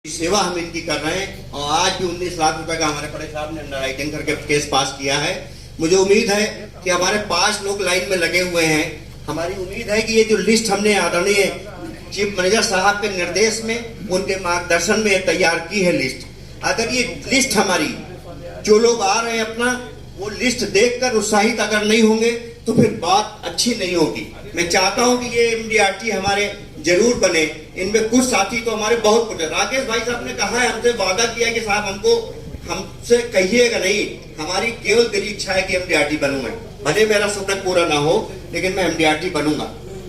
सेवा हम इनकी कर रहे हैं और आज भी 19 लाख रुपए का हमारे बड़े साहब ने अंडरराइटिंग करके केस पास किया है। मुझे उम्मीद है कि हमारे 5 लोग लाइन में लगे हुए हैं। हमारी उम्मीद है कि ये जो लिस्ट हमने आदरणीय चीफ मैनेजर साहब के निर्देश में, उनके मार्गदर्शन में तैयार की है लिस्ट। अगर ये लिस्ट हमारी जो लोग आ रहे हैं अपना वो लिस्ट देखकर उत्साहित अगर नहीं होंगे तो फिर बात अच्छी नहीं होगी। मैं चाहता हूं कि ये एमडीआरटी हमारे जरूर बने। इनमें कुछ साथी तो हमारे बहुत कुछ, राकेश भाई साहब ने कहा है, हमसे वादा किया है कि साहब हमसे कहिएगा नहीं, हमारी केवल दिली इच्छा है कि एमडीआरटी बनूं मैं, भले मेरा सपना पूरा ना हो लेकिन मैं एमडीआरटी बनूंगा।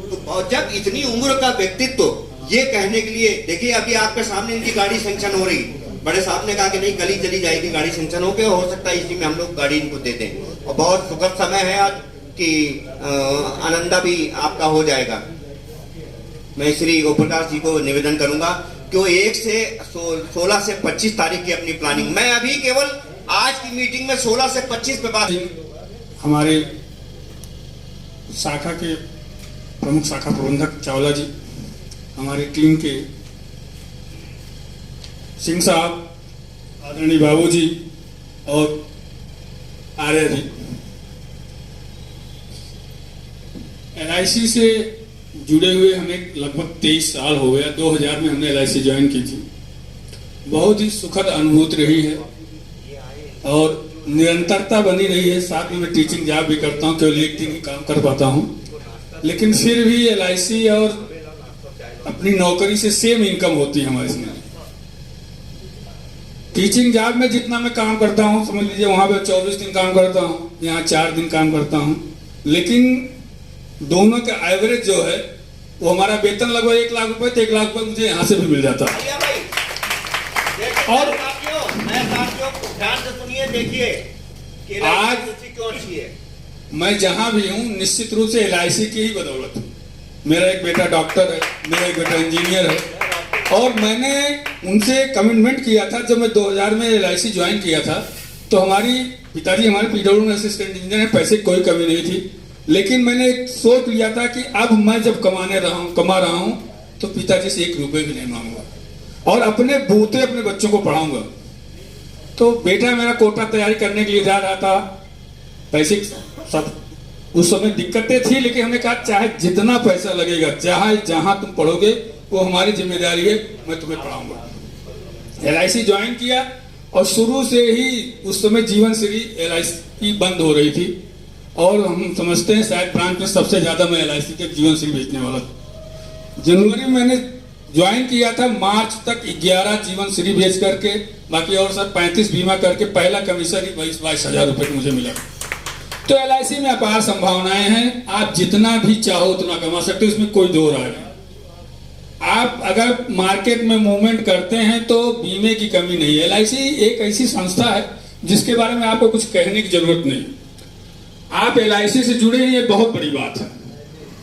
तो जब इतनी उम्र का व्यक्तित्व ये कहने के लिए, देखिए अभी आपके सामने इनकी गाड़ी सैंक्शन हो रही, बड़े साहब ने कहा कि नहीं कल ही चली जाएगी गाड़ी सैंक्शन हो गया, हो सकता है इसी में हम लोग गाड़ी इनको दे दें। और बहुत सुखद समय है आज कि आनंदा भी आपका हो जाएगा। मैं श्री ओम प्रकाश जी को निवेदन करूंगा कि वो 16 से 25 तारीख की अपनी प्लानिंग, मैं अभी केवल आज की मीटिंग में 16 से 25 पे बात। हमारे शाखा के प्रमुख शाखा प्रबंधक चावला जी, हमारी टीम के सिंह साहब, आदरणीय बाबू जी और आर्य जी, एलआईसी से जुड़े हुए हमें लगभग 23 साल हो गया। 2000 में हमने एलआईसी ज्वाइन की थी। बहुत ही सुखद अनुभूति रही है और निरंतरता बनी रही है। साथ में मैं टीचिंग जॉब भी करता हूँ, केवल एक दिन ही काम कर पाता हूँ, लेकिन फिर भी एलआईसी और अपनी नौकरी से सेम इनकम होती है हमारे इसमें। टीचिंग जॉब में जितना मैं काम करता हूँ, समझ लीजिए वहां पे 24 दिन काम करता हूँ, यहाँ 4 दिन काम करता हूँ, लेकिन दोनों का एवरेज जो है वो हमारा वेतन लगभग 1 लाख रुपए, तो 1 लाख रुपए मुझे यहाँ से भी मिल जाता है। और ध्यान से सुनिए, देखिए कि आज क्यों अच्छी है। मैं जहां भी हूँ निश्चित रूप से एलआईसी की ही बदौलत हूँ। मेरा एक बेटा डॉक्टर है, मेरा एक बेटा इंजीनियर है, और मैंने उनसे कमिटमेंट किया था जब मैं 2000 में एलआईसी ज्वाइन किया था, तो हमारी पिताजी हमारे पीडब्ल्यू में असिस्टेंट इंजीनियर है, पैसे की कोई कमी नहीं थी, लेकिन मैंने सोच लिया था कि अब मैं जब कमा रहा हूं तो पिताजी से 1 रुपए भी नहीं मांगूंगा और अपने बूते अपने बच्चों को पढ़ाऊंगा। तो बेटा मेरा कोटा तैयारी करने के लिए जा रहा था, पैसे सब उस समय दिक्कतें थी, लेकिन हमने कहा चाहे जितना पैसा लगेगा, चाहे जहां तुम पढ़ोगे वो हमारी जिम्मेदारी है, मैं तुम्हें पढ़ाऊंगा। एलआईसी ज्वाइन किया और शुरू से ही उस समय जीवन श्री एलआईसी बंद हो रही थी और हम समझते हैं शायद ब्रांच में सबसे ज्यादा मैं एलआईसी के जीवन श्री बेचने वाला था। जनवरी में मैंने ज्वाइन किया था, मार्च तक 11 जीवन श्री बेच करके, बाकी और सब 35 बीमा करके पहला कमीशन ही 22 हजार रुपए मुझे मिला। तो एलआईसी में अपार संभावनाएं हैं, आप जितना भी चाहो उतना कमा सकते हो, इसमें कोई दो राय नहीं। आप अगर मार्केट में मूवमेंट करते हैं तो बीमे की कमी नहीं है। एलआईसी एक ऐसी संस्था है जिसके बारे में आपको कुछ कहने की जरूरत नहीं। आप एलआईसी से जुड़े हैं, ये बहुत बड़ी बात है।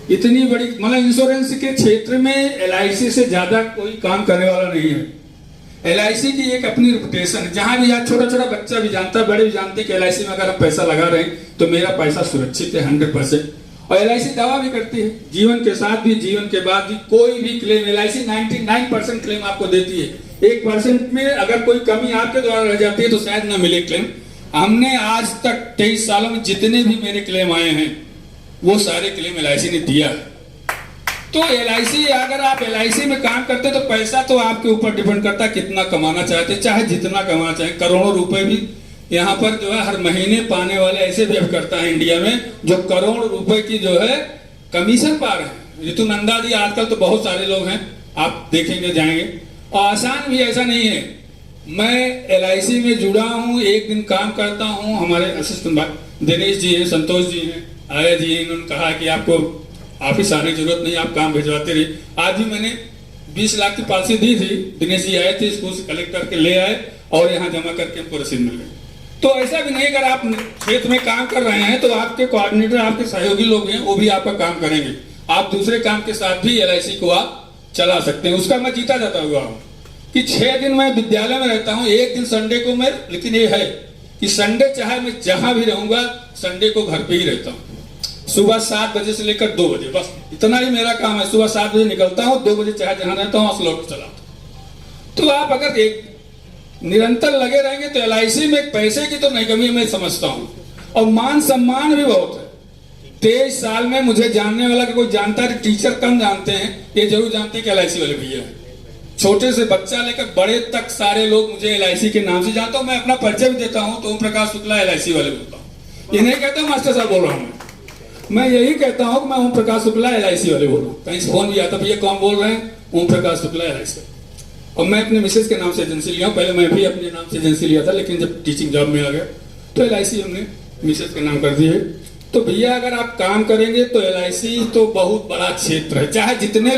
इतनी बड़ी, मतलब इंश्योरेंस के क्षेत्र में एलआईसी से ज्यादा कोई काम करने वाला नहीं है। एलआईसी की एक अपनी रेपुटेशन है, जहां भी आज छोटा छोटा बच्चा भी जानता है, बड़े भी जानते हैं कि एलआईसी में अगर हम पैसा लगा रहे हैं तो मेरा पैसा सुरक्षित है 100%। और एलआईसी दावा भी करती है, जीवन के साथ भी जीवन के बाद भी कोई भी क्लेम, एलआईसी 99% क्लेम आपको देती है। 1% में अगर कोई कमी आपके द्वारा रह जाती है तो शायद ना मिले क्लेम। हमने आज तक 23 सालों में जितने भी मेरे क्लेम आए हैं वो सारे क्लेम एलआईसी ने दिया है। तो एलआईसी, अगर आप एलआईसी में काम करते तो पैसा तो आपके ऊपर डिपेंड करता है कितना कमाना चाहते, चाहे जितना कमाना चाहे। करोड़ों रुपए भी यहाँ पर जो है हर महीने पाने वाले ऐसे भी अब करता है इंडिया में जो करोड़ रुपए की जो है कमीशन पा रहे हैं। ऋतु नंदा जी, आजकल तो बहुत सारे लोग हैं, आप देखेंगे जाएंगे। और आसान भी ऐसा नहीं है। मैं एलआईसी में जुड़ा हूँ, एक दिन काम करता हूँ, हमारे असिस्टेंट दिनेश जी हैं, संतोष जी हैं, आर्य जी हैं, इन्होंने कहा कि आपको ऑफिस आने की जरूरत नहीं, आप काम भिजवाते रहिए। आज भी मैंने 20 लाख की पॉलिसी दी थी, दिनेश जी आए थे, स्कूल से कलेक्ट करके ले आए और यहाँ जमा करके हमको रसीद मिल गई। तो ऐसा भी नहीं, अगर आप क्षेत्र में काम कर रहे हैं तो आपके कोऑर्डिनेटर, आपके सहयोगी लोग हैं, वो भी आपका काम करेंगे। आप दूसरे काम के साथ भी एलआईसी को आप चला सकते हैं। उसका मैं जीता जाता हुआ हूँ कि 6 दिन मैं विद्यालय में रहता हूँ, 1 दिन संडे को मैं, लेकिन ये है कि संडे चाहे मैं जहां भी रहूंगा, संडे को घर पे ही रहता हूँ। सुबह 7 बजे से लेकर 2 बजे, बस इतना ही मेरा काम है। सुबह 7 बजे निकलता हूँ, 2 बजे चाहे जहां रहता हूँ लौट चला आता हूँ। तो आप अगर एक निरंतर लगे रहेंगे तो LIC में पैसे की तो नहीं कमी मैं समझता हूँ, और मान सम्मान भी बहुत है। 23 साल में मुझे जानने वाला कोई जानता है, टीचर कम जानते हैं, ये जरूर जानते हैं कि LIC वाले भैया हैं। छोटे से बच्चा लेकर बड़े तक सारे लोग मुझे LIC के नाम से जानता हूँ। मैं अपना परिचय भी देता हूँ तो ओम प्रकाश शुक्ला LIC वाले बोलता हूँ। ये नहीं कहता हूँ मास्टर साहब बोल रहा हूँ, मैं यही कहता हूँ कि मैं ओम प्रकाश शुक्ला LIC वाले बोल रहा हूँ। कहीं से फोन भी आता, भैया कौन बोल रहे हैं? ओम प्रकाश शुक्ला LIC। और मैं अपने मिसेज के नाम से एजेंसी लिया हूँ। पहले मैं भी अपने नाम से एजेंसी लिया था, लेकिन जब टीचिंग जॉब में आ गया तो LIC हमने मिसेज के नाम कर दी है। तो भैया अगर आप काम करेंगे तो LIC तो बहुत बड़ा क्षेत्र है, चाहे जितने